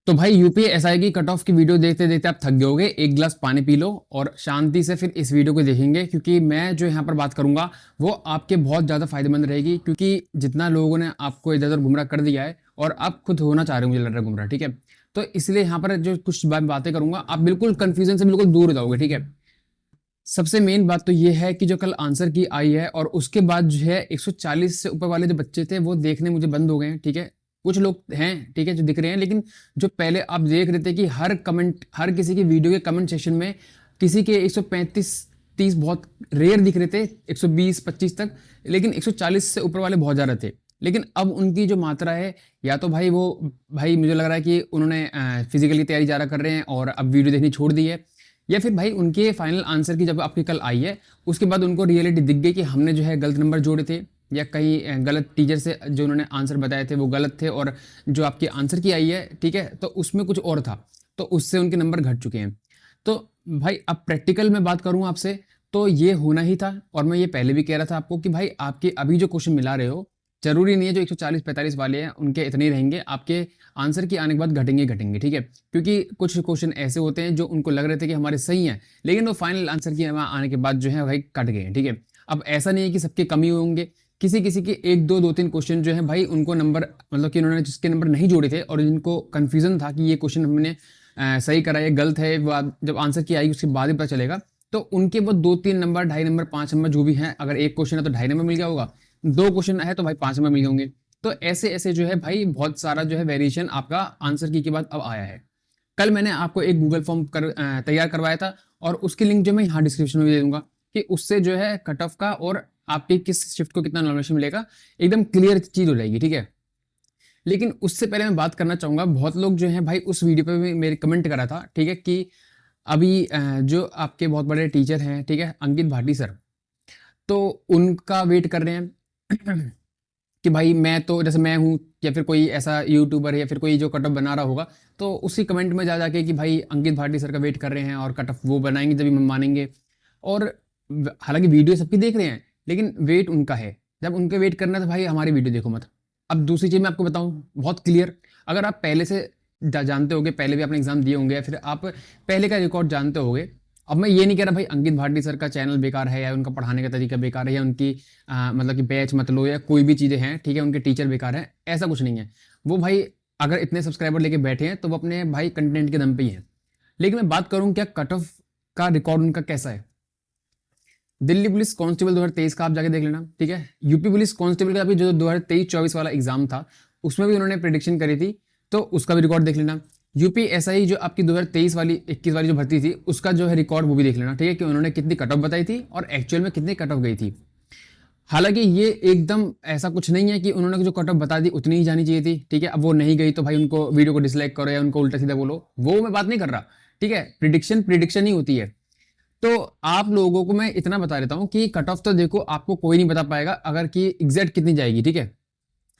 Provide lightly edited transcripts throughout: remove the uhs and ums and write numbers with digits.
तो भाई यूपीएसआई की कट ऑफ की वीडियो देखते देखते आप थक गए होगे, एक गिलास पानी पी लो और शांति से फिर इस वीडियो को देखेंगे, क्योंकि मैं जो यहाँ पर बात करूंगा वो आपके बहुत ज़्यादा फायदेमंद रहेगी। क्योंकि जितना लोगों ने आपको इधर उधर गुमराह कर दिया है और आप खुद होना चाह रहे हो, मुझे लग रहा है गुमराह, ठीक है। तो इसलिए यहाँ पर जो कुछ बातें करूंगा आप बिल्कुल कंफ्यूजन से बिल्कुल दूर हो जाओगे, ठीक है। सबसे मेन बात तो ये है कि जो कल आंसर की आई है और उसके बाद जो है 140 से ऊपर वाले जो बच्चे थे वो देखने मुझे बंद हो गए हैं, ठीक है। कुछ लोग हैं, ठीक है, जो दिख रहे हैं, लेकिन जो पहले आप देख रहे थे कि हर कमेंट, हर किसी की वीडियो के कमेंट सेक्शन में किसी के 135 30 बहुत रेयर दिख रहे थे, 120 25 तक, लेकिन 140 से ऊपर वाले बहुत ज़्यादा थे। लेकिन अब उनकी जो मात्रा है, या तो भाई वो, भाई मुझे लग रहा है कि उन्होंने फिजिकली तैयारी ज़्यादा कर रहे हैं और अब वीडियो देखनी छोड़ दी है, या फिर भाई उनके फाइनल आंसर की जब आपकी कल आई है उसके बाद उनको रियलिटी दिख गई कि हमने जो है गलत नंबर जोड़े थे, या कहीं गलत टीचर से जो उन्होंने आंसर बताए थे वो गलत थे, और जो आपकी आंसर की आई है, ठीक है, तो उसमें कुछ और था, तो उससे उनके नंबर घट चुके हैं। तो भाई अब प्रैक्टिकल में बात करूं आपसे, तो ये होना ही था। और मैं ये पहले भी कह रहा था आपको कि भाई आपके अभी जो क्वेश्चन मिला रहे हो, जरूरी नहीं है जो 140-45 वाले हैं उनके इतने ही रहेंगे, आपके आंसर की आने के बाद घटेंगे घटेंगे, ठीक है। क्योंकि कुछ क्वेश्चन ऐसे होते हैं जो उनको लग रहे थे कि हमारे सही हैं, लेकिन वो फाइनल आंसर की आने के बाद जो है भाई कट गए हैं, ठीक है। अब ऐसा नहीं है कि सबके कमी होंगे, किसी किसी के एक दो दो तीन क्वेश्चन जो है भाई उनको नंबर, मतलब कि उन्होंने जिसके नंबर नहीं जोड़े थे और जिनको कन्फ्यूजन था कि ये क्वेश्चन हमने सही करा या गलत है, वो जब आंसर की आएगी उसके बाद ही पता चलेगा। तो उनके वो 2-3 नंबर, 2.5 नंबर, 5 नंबर जो भी हैं, अगर एक क्वेश्चन है तो 2.5 नंबर मिल गया होगा, 2 क्वेश्चन है तो भाई 5 नंबर मिल गए होंगे। तो ऐसे ऐसे जो है भाई बहुत सारा जो है वेरिएशन आपका आंसर की के बाद अब आया है। कल मैंने आपको एक गूगल फॉर्म तैयार करवाया था और उसकी लिंक जो मैं यहाँ डिस्क्रिप्शन में दे दूंगा, कि उससे जो है कट ऑफ का और आपके किस शिफ्ट को कितना नॉमिनेशन मिलेगा एकदम क्लियर चीज हो जाएगी, ठीक है। लेकिन उससे पहले मैं बात करना चाहूंगा, बहुत लोग जो है भाई उस वीडियो पे भी मेरे कमेंट करा था, ठीक है, कि अभी जो आपके बहुत बड़े टीचर हैं, ठीक है, अंकित भाटी सर, तो उनका वेट कर रहे हैं कि भाई मैं तो जैसे मैं हूँ, या फिर कोई ऐसा यूट्यूबर या फिर कोई जो कट ऑफ बना रहा होगा, तो उसी कमेंट में जा जाके कि भाई अंकित भाटी सर का वेट कर रहे हैं और कट ऑफ वो बनाएंगे जब हम मानेंगे। और हालांकि वीडियो सबकी देख रहे हैं, लेकिन वेट उनका है, जब उनके वेट करना है तो भाई हमारी वीडियो देखो मत। अब दूसरी चीज़ मैं आपको बताऊं बहुत क्लियर, अगर आप पहले से जानते होगे, पहले भी आपने एग्जाम दिए होंगे या फिर आप पहले का रिकॉर्ड जानते होगे। अब मैं ये नहीं कह रहा भाई अंकित भाटी सर का चैनल बेकार है या उनका पढ़ाने का तरीका बेकार है या उनकी मतलब कि बैच मत लो या कोई भी चीज़ें हैं, ठीक है, उनके टीचर बेकार हैं, ऐसा कुछ नहीं है। वो भाई अगर इतने सब्सक्राइबर लेके बैठे हैं तो वो अपने भाई कंटेंट के दम पे ही हैं। लेकिन मैं बात करूं क्या कट ऑफ का रिकॉर्ड उनका कैसा है, दिल्ली पुलिस कांस्टेबल 2023 का आप जाके देख लेना, ठीक है। यूपी पुलिस कांस्टेबल का भी जो 2023-24 वाला एग्जाम था उसमें भी उन्होंने प्रेडिक्शन करी थी, तो उसका भी रिकॉर्ड देख लेना। यूपीएसआई जो आपकी 2023 वाली 21 वाली जो भर्ती थी उसका जो है रिकॉर्ड वो भी देख लेना, ठीक है, कि उन्होंने कितनी कट ऑफ बताई थी और एक्चुअल में कितनी कट ऑफ गई थी। हालांकि ये एकदम ऐसा कुछ नहीं है कि उन्होंने जो कट ऑफ बता दी उतनी ही जानी चाहिए थी, ठीक है। अब वो नहीं गई तो भाई उनको वीडियो को डिसलाइक करो या उनको उल्टा सीधा बोलो, वो मैं बात नहीं कर रहा, ठीक है। प्रिडिक्शन प्रिडिक्शन ही होती है। तो आप लोगों को मैं इतना बता देता हूं कि कट ऑफ तो देखो आपको कोई नहीं बता पाएगा अगर कि एग्जैक्ट कितनी जाएगी, ठीक है।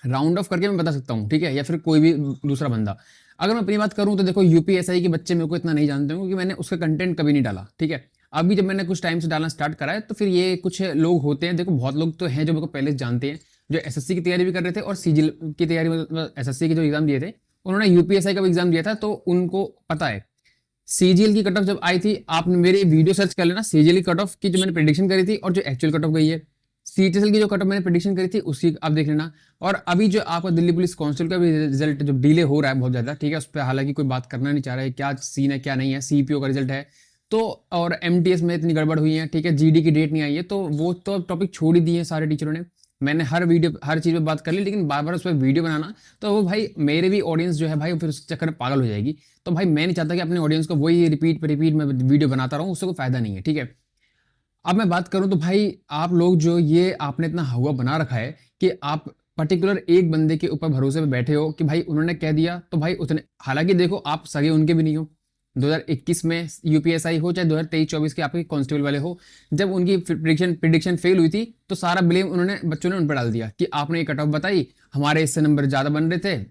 राउंड ऑफ करके मैं बता सकता हूं, ठीक है, या फिर कोई भी दूसरा बंदा। अगर मैं अपनी बात करूं तो देखो यूपीएसआई के बच्चे मेरे को इतना नहीं जानते होंगे, क्योंकि मैंने उसका कंटेंट कभी नहीं डाला, ठीक है। अभी जब मैंने कुछ टाइम से डालना स्टार्ट करा है तो फिर ये कुछ लोग होते हैं, देखो बहुत लोग तो हैं जो मेरे को पहले से जानते हैं, जो एसएससी की तैयारी भी कर रहे थे और सीजीएल की तैयारी, मतलब एसएससी के जो एग्जाम दिए थे उन्होंने यूपीएसआई का भी एग्जाम दिया था, तो उनको पता है। सीजीएल की कट ऑफ जब आई थी, आपने मेरे वीडियो सर्च कर लेना, सीजीएल की कट ऑफ की जो मैंने प्रेडिक्शन करी थी और जो एक्चुअल कट ऑफ गई है, सीटीएसएल की जो कट ऑफ मैंने प्रेडिक्शन करी थी उसकी आप देख लेना। और अभी जो आपका दिल्ली पुलिस काउंसिल का भी रिजल्ट जो डिले हो रहा है बहुत ज्यादा, ठीक है, उस पर हालांकि कोई बात करना नहीं चाह रहा है, क्या सीन है क्या नहीं है, सीपीओ का रिजल्ट है तो, और एमटीएस में इतनी गड़बड़ हुई है, ठीक है, जीडी की डेट नहीं आई है, तो वो तो टॉपिक छोड़ ही दिए सारे टीचरों ने। मैंने हर वीडियो हर चीज़ पे बात कर ली, लेकिन बार बार उस पर वीडियो बनाना, तो वो भाई मेरे भी ऑडियंस जो है भाई फिर उस चक्कर में पागल हो जाएगी। तो भाई मैं नहीं चाहता कि अपने ऑडियंस को वही रिपीट पे रिपीट में वीडियो बनाता रहूँ, उससे कोई फायदा नहीं है, ठीक है। अब मैं बात करूं तो भाई आप लोग जो ये आपने इतना हवा बना रखा है कि आप पर्टिकुलर एक बंदे के ऊपर भरोसे पे बैठे हो कि भाई उन्होंने कह दिया तो भाई उतने, हालांकि देखो आप सगे उनके भी नहीं हो, 2021 में यूपीएसआई हो चाहे 2023-24 के आपके कांस्टेबल वाले हो, जब उनकी प्रिडिक्शन फेल हुई थी तो सारा ब्लेम उन्होंने बच्चों ने उन पर डाल दिया कि आपने ये कट ऑफ बताई, हमारे इससे नंबर ज्यादा बन रहे थे,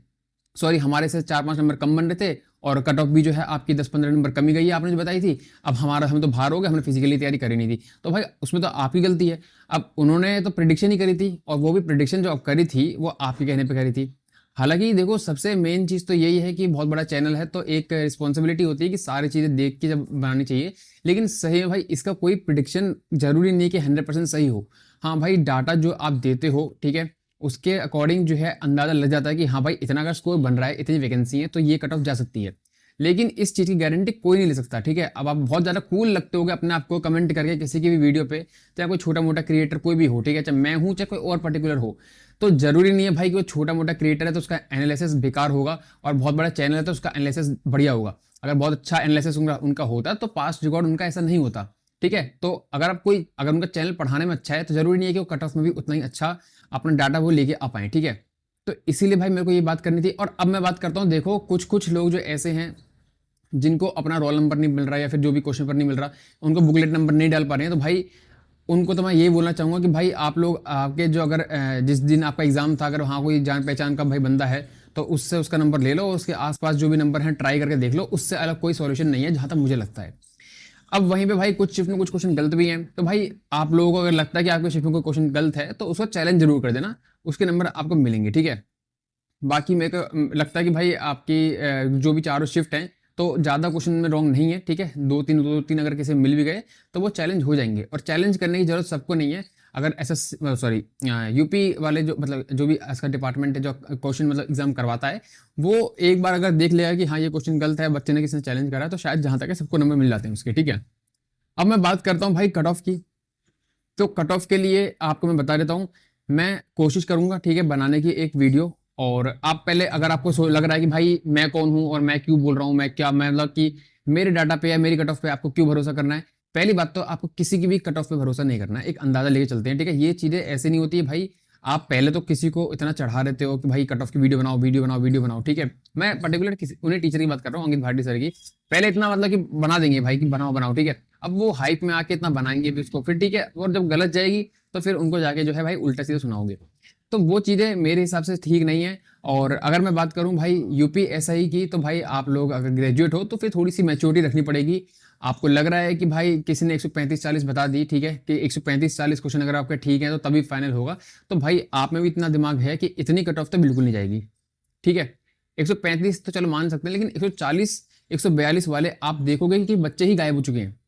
सॉरी हमारे से 4-5 नंबर कम बन रहे थे, और कट ऑफ भी जो है आपकी 10-15 नंबर कमी गई है आपने जो बताई थी। अब हम तो बाहर हो गए, हमने फिजिकली तैयारी करी नहीं थी, तो भाई उसमें तो आपकी गलती है। अब उन्होंने तो प्रिडिक्शन ही करी थी और वो भी प्रिडिक्शन जो करी थी वो आपके कहने पे करी थी। हालाँकि देखो सबसे मेन चीज़ तो यही है कि बहुत बड़ा चैनल है तो एक रिस्पॉन्सिबिलिटी होती है कि सारी चीज़ें देख के जब बनानी चाहिए। लेकिन सही में भाई इसका कोई प्रेडिक्शन ज़रूरी नहीं है कि 100% सही हो। हाँ भाई डाटा जो आप देते हो, ठीक है? उसके अकॉर्डिंग जो है अंदाज़ा लग जाता है कि हाँ भाई इतना अगर स्कोर बन रहा है, इतनी वैकेंसी है तो ये कट ऑफ जा सकती है। लेकिन इस चीज़ की गारंटी कोई नहीं ले सकता, ठीक है? अब आप बहुत ज़्यादा कूल लगते होगे अपने आप को कमेंट करके किसी की भी वीडियो पे, चाहे कोई छोटा-मोटा क्रिएटर कोई भी हो, ठीक है? चाहे मैं हूँ, चाहे कोई और पर्टिकुलर हो। तो ज़रूरी नहीं है भाई कि वो छोटा-मोटा क्रिएटर है तो उसका एनालिसिस बेकार होगा और बहुत बड़ा चैनल है तो उसका एनालिसिस बढ़िया होगा। अगर बहुत अच्छा एनालिसिस उनका उनका होता तो पास्ट रिकॉर्ड उनका ऐसा नहीं होता, ठीक है? तो अगर उनका चैनल पढ़ाने में अच्छा है तो ज़रूरी नहीं है कि वो कट ऑफ में भी उतना ही अच्छा अपना डाटा वो लेके आ पाएँ, ठीक है? तो इसीलिए भाई मेरे को ये बात करनी थी और अब मैं बात करता हूँ देखो कुछ-कुछ लोग जो ऐसे हैं जिनको अपना रोल नंबर नहीं मिल रहा है या फिर जो भी क्वेश्चन पेपर नहीं मिल रहा, उनको बुकलेट नंबर नहीं डाल पा रहे हैं, तो भाई उनको तो मैं यही बोलना चाहूँगा कि भाई आप लोग आपके जो अगर जिस दिन आपका एग्ज़ाम था अगर वहाँ कोई जान-पहचान का भाई बंदा है, तो उससे उसका नंबर ले लो, उसके आस-पास जो भी नंबर हैं ट्राई करके देख लो, उससे अलग कोई सॉल्यूशन नहीं है जहाँ तक मुझे लगता है। अब वहीं पे भाई कुछ शिफ्ट में कुछ क्वेश्चन गलत भी हैं, तो भाई आप लोगों को अगर लगता है कि आपके शिफ्ट में कोई क्वेश्चन गलत है, तो उसको चैलेंज ज़रूर कर देना, उसके नंबर आपको मिलेंगे, ठीक है? बाकी मेरे को लगता है कि भाई आपकी जो भी चारों शिफ्ट हैं, तो ज़्यादा क्वेश्चन में रॉन्ग नहीं है, ठीक है? 2-3 अगर किसी मिल भी गए, तो वो चैलेंज हो जाएँगे और चैलेंज करने की ज़रूरत सबको नहीं है। अगर यूपी वाले जो मतलब जो भी इसका डिपार्टमेंट है, जो क्वेश्चन मतलब एग्ज़ाम करवाता है, वो एक बार अगर देख लेगा कि हाँ, ये क्वेश्चन गलत है, बच्चे ने किसी ने चैलेंज करा है, तो शायद जहाँ तक है सबको नंबर मिल जाते हैं उसके, ठीक है? अब मैं बात करता हूँ भाई कट ऑफ की। तो कट ऑफ के लिए आपको मैं बता देता हूँ, मैं कोशिश करूँगा ठीक है बनाने की एक वीडियो और आप पहले अगर आपको लग रहा है कि भाई मैं कौन हूँ और मैं क्यों बोल रहा हूँ, मैं क्या मैं मतलब कि मेरे डाटा पे या मेरी कट ऑफ पे आपको क्यों भरोसा करना है। पहली बात तो आपको किसी की भी कट ऑफ पे भरोसा नहीं करना है, एक अंदाजा लेके चलते हैं, ठीक है? ये चीज़ें ऐसे नहीं होती है भाई, आप पहले तो किसी को इतना चढ़ा देते हो कि भाई कट ऑफ की वीडियो बनाओ, वीडियो बनाओ, वीडियो बनाओ, ठीक है? मैं पर्टिकुलर किसी उन्हीं टीचर की बात कर रहा हूँ, अंकित भाटी सर की। पहले इतना मतलब कि बना देंगे भाई कि बनाओ, बनाओ, ठीक है? अब वो हाइप में आके इतना बनाएँगे भी उसको, फिर ठीक है और जब गलत जाएगी तो फिर उनको जाके जो है भाई उल्टा-सीधा सुनाओगे। तो वो चीज़ें मेरे हिसाब से ठीक नहीं है और अगर मैं बात करूँ भाई यूपी एसआई की तो भाई आप लोग अगर ग्रेजुएट हो तो फिर थोड़ी-सी मैच्योरिटी रखनी पड़ेगी। आपको लग रहा है कि भाई किसी ने 135-40 बता दी, ठीक है? कि 135-40 क्वेश्चन अगर आपके ठीक हैं तो तभी फाइनल होगा। तो भाई आप में भी इतना दिमाग है कि इतनी कट ऑफ तो बिल्कुल नहीं जाएगी, ठीक है? 135 तो चलो मान सकते हैं लेकिन 140, 142 वाले आप देखोगे कि बच्चे ही गायब हो चुके हैं।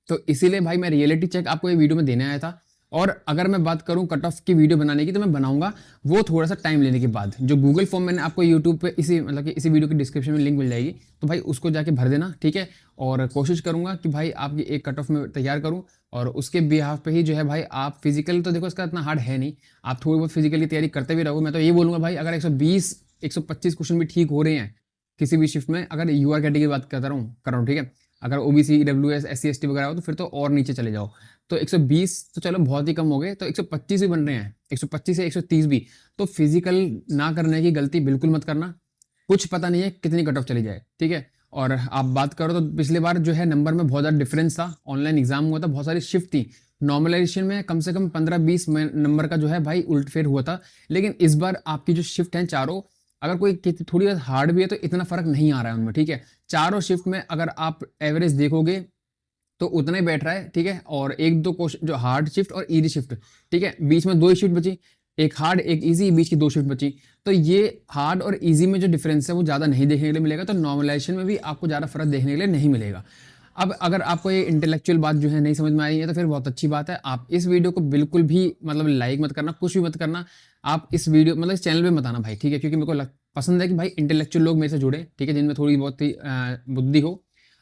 तो इसीलिए भाई मैं रियलिटी चेक आपको ये वीडियो में देने आया था और अगर मैं बात करूं कट ऑफ की वीडियो बनाने की तो मैं बनाऊंगा वो थोड़ा सा टाइम लेने के बाद। जो गूगल फॉर्म मैंने आपको यूट्यूब पे इसी मतलब कि इसी वीडियो के डिस्क्रिप्शन में लिंक मिल जाएगी, तो भाई उसको जाके भर देना, ठीक है? और कोशिश करूंगा कि भाई आपकी एक कट ऑफ में तैयार करूं और उसके बिहाफ पे ही जो है भाई आप फिजिकल तो देखो इसका इतना हार्ड है नहीं, आप थोड़ी बहुत फिजिकल की तैयारी करते भी रहो। मैं तो ये बोलूंगा भाई अगर 120 125 क्वेश्चन भी ठीक हो रहे हैं किसी भी शिफ्ट में, अगर यूआर कैटेगरी की बात कर रहा हूँ, ठीक है? अगर ओबीसी, ईडब्ल्यूएस, एससी, एसटी वगैरह हो तो फिर तो और नीचे चले जाओ। तो 120 तो चलो बहुत ही कम हो गए, तो 125 भी बन रहे हैं, 125 से 130 भी। तो फिजिकल ना करने की गलती बिल्कुल मत करना। कुछ पता नहीं है कितनी कट ऑफ चली जाए, ठीक है? और आप बात करो तो पिछली बार जो है नंबर में बहुत ज़्यादा डिफरेंस था, ऑनलाइन एग्जाम हुआ था, बहुत सारी शिफ्ट थी। नॉर्मलाइजेशन में कम से कम 15-20 नंबर का जो है भाई उलटफेर हुआ था। लेकिन इस बार आपकी जो शिफ्ट हैं चारों, अगर कोई थोड़ी बहुत हार्ड भी है तो इतना फर्क नहीं आ रहा है उनमें, ठीक है? चारों शिफ्ट में अगर आप एवरेज देखोगे तो उतना ही बैठ रहा है, ठीक है? और 1-2 क्वेश्चन जो हार्ड शिफ्ट और ईज़ी शिफ्ट, ठीक है? बीच में 2 ही शिफ्ट बची, एक हार्ड, एक ईज़ी, बीच की 2 शिफ्ट बची। तो ये हार्ड और ईज़ी में जो डिफरेंस है वो ज़्यादा नहीं देखने के लिए मिलेगा, तो नॉर्मलाइजेशन में भी आपको ज़्यादा फ़र्क देखने के लिए नहीं मिलेगा। अब अगर आपको ये इंटेलेक्चुअल बात जो है नहीं समझ में आई है तो फिर बहुत अच्छी बात है। आप इस वीडियो को बिल्कुल भी मतलब लाइक मत करना, कुछ भी मत करना। आप इस वीडियो मतलब इस चैनल पे मत आना भाई, ठीक है? क्योंकि मेरे को पसंद है कि भाई इंटेलेक्चुअल लोग मेरे से जुड़े, ठीक है? जिनमें थोड़ी बहुत ही बुद्धि हो।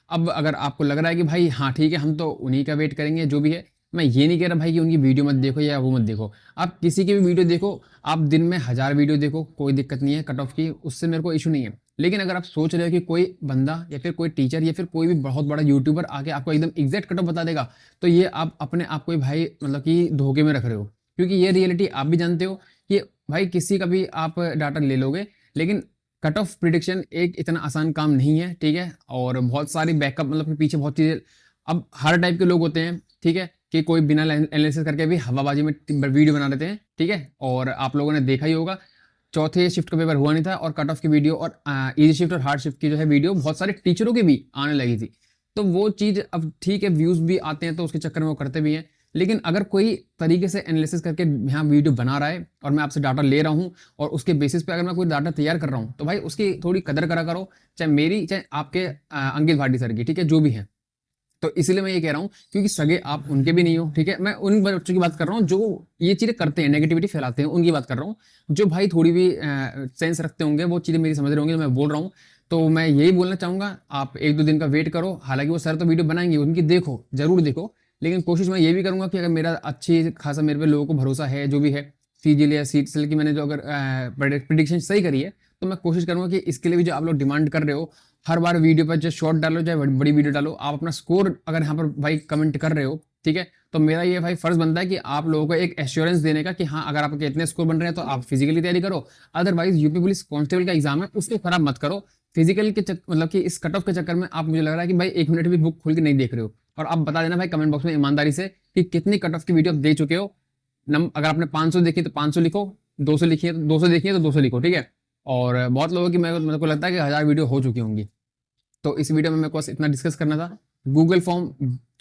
अब अगर आपको लग रहा है कि भाई हाँ ठीक है हम तो उन्हीं का वेट करेंगे जो भी है, मैं ये नहीं कह रहा भाई कि उनकी वीडियो मत देखो या वो मत देखो। आप किसी की भी वीडियो देखो, आप दिन में 1000 वीडियो देखो, कोई दिक्कत नहीं है कट ऑफ की, उससे मेरे को इश्यू नहीं है। लेकिन अगर आप सोच रहे हो कि कोई बंदा या फिर कोई टीचर या फिर कोई भी बहुत बड़ा यूट्यूबर आके आपको एकदम एग्जैक्ट कट ऑफ बता देगा, तो ये आप अपने आप को ही भाई मतलब कि धोखे में रख रहे हो। क्योंकि ये रियलिटी आप भी जानते हो कि भाई किसी का भी आप डाटा ले लोगे, लेकिन कट ऑफ प्रिडिक्शन एक इतना आसान काम नहीं है, ठीक है? और बहुत सारी बैकअप मतलब कि पीछे बहुत चीज़ें, अब हर टाइप के लोग होते हैं, ठीक है? कि कोई बिना एनालिसिस करके भी हवाबाजी में वीडियो बना देते हैं, ठीक है? और आप लोगों ने देखा ही होगा, चौथे शिफ्ट का पेपर हुआ नहीं था और कट ऑफ की वीडियो और ईजी शिफ्ट और हार्ड शिफ्ट की जो है वीडियो बहुत सारे टीचरों की भी आने लगी थी। तो वो चीज़ अब ठीक है, व्यूज़ भी आते हैं तो उसके चक्कर में वो करते भी हैं। लेकिन अगर कोई तरीके से एनालिसिस करके यहाँ वीडियो बना रहा है और मैं आपसे डाटा ले रहा हूँ और उसके बेसिस पे अगर मैं कोई डाटा तैयार कर रहा हूँ, तो भाई उसकी थोड़ी कदर करा करो, चाहे मेरी चाहे आपके अंकित भाटी सर की, ठीक है, जो भी है। तो इसलिए मैं ये कह रहा हूँ, क्योंकि सगे आप उनके भी नहीं हो, ठीक है। मैं उन बच्चों की बात कर रहा हूँ जो ये चीजें करते हैं, नेगेटिविटी फैलाते हैं, उनकी बात कर रहा हूँ। जो भाई थोड़ी भी सेंस रखते होंगे, वो चीजें मेरी समझ रहे होंगे, तो मैं बोल रहा हूँ। तो मैं यही बोलना चाहूंगा, आप 1-2 दिन का वेट करो। हालांकि वो सर तो वीडियो बनाएंगे, उनकी देखो, जरूर देखो, लेकिन कोशिश मैं ये भी करूंगा कि अगर मेरा अच्छी खासा मेरे पे लोगों को भरोसा है, जो भी है, सीजीएल या सीटीएल की मैंने जो अगर प्रिडिक्शन सही करी है, तो मैं कोशिश करूंगा कि इसके लिए भी जो आप लोग डिमांड कर रहे हो, हर बार वीडियो पर जो शॉर्ट डालो चाहे बड़ी वीडियो डालो, आप अपना स्कोर अगर यहाँ पर भाई कमेंट कर रहे हो, ठीक है, तो मेरा ये भाई फर्ज बनता है कि आप लोगों को एक एश्योरेंस देने का कि हाँ, अगर आपके इतने स्कोर बन रहे हैं तो आप फिजिकली तैयारी करो। अदरवाइज यूपी पुलिस कांस्टेबल का एग्जाम है, उसको खराब मत करो। फिजिकल के मतलब कि इस कट ऑफ के चक्कर में आप, मुझे लग रहा है कि भाई 1 मिनट भी बुक खोल के नहीं देख रहे हो। और आप बता देना भाई कमेंट बॉक्स में ईमानदारी से कि कितनी कट ऑफ की वीडियो आप देख चुके हो। अगर आपने 500 देखी तो 500 लिखो, 200 लिखी है तो 200 देखी है तो 200 लिखो, ठीक है। और बहुत लोगों की मेरे को लगता है कि 1000 वीडियो हो चुकी होंगी। तो इस वीडियो में मेरे को बस इतना डिस्कस करना था। गूगल फॉर्म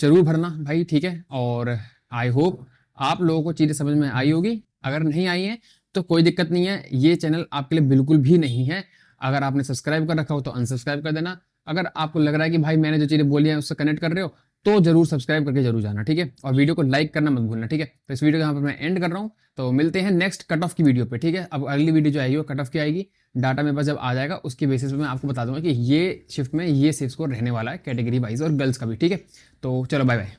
जरूर भरना भाई, ठीक है। और आई होप आप लोगों को चीज़ें समझ में आई होगी। अगर नहीं आई है तो कोई दिक्कत नहीं है, ये चैनल आपके लिए बिल्कुल भी नहीं है। अगर आपने सब्सक्राइब कर रखा हो तो अनसब्सक्राइब कर देना। अगर आपको लग रहा है कि भाई मैंने जो चीज़ें बोली हैं उससे कनेक्ट कर रहे हो, तो जरूर सब्सक्राइब करके जरूर जाना, ठीक है। और वीडियो को लाइक करना मत भूलना, ठीक है। तो इस वीडियो को यहाँ पर मैं एंड कर रहा हूँ। तो मिलते हैं नेक्स्ट कट ऑफ की वीडियो पे, ठीक है। अब अगली वीडियो जो आएगी वो कट ऑफ की आएगी। डाटा मेरे पास जब आ जाएगा उसके बेसिस पे मैं आपको बता दूंगा कि ये शिफ्ट में ये सेफ स्कोर रहने वाला है, कैटेगरी वाइज और गर्ल्स का भी, ठीक है। तो चलो बाय बाय।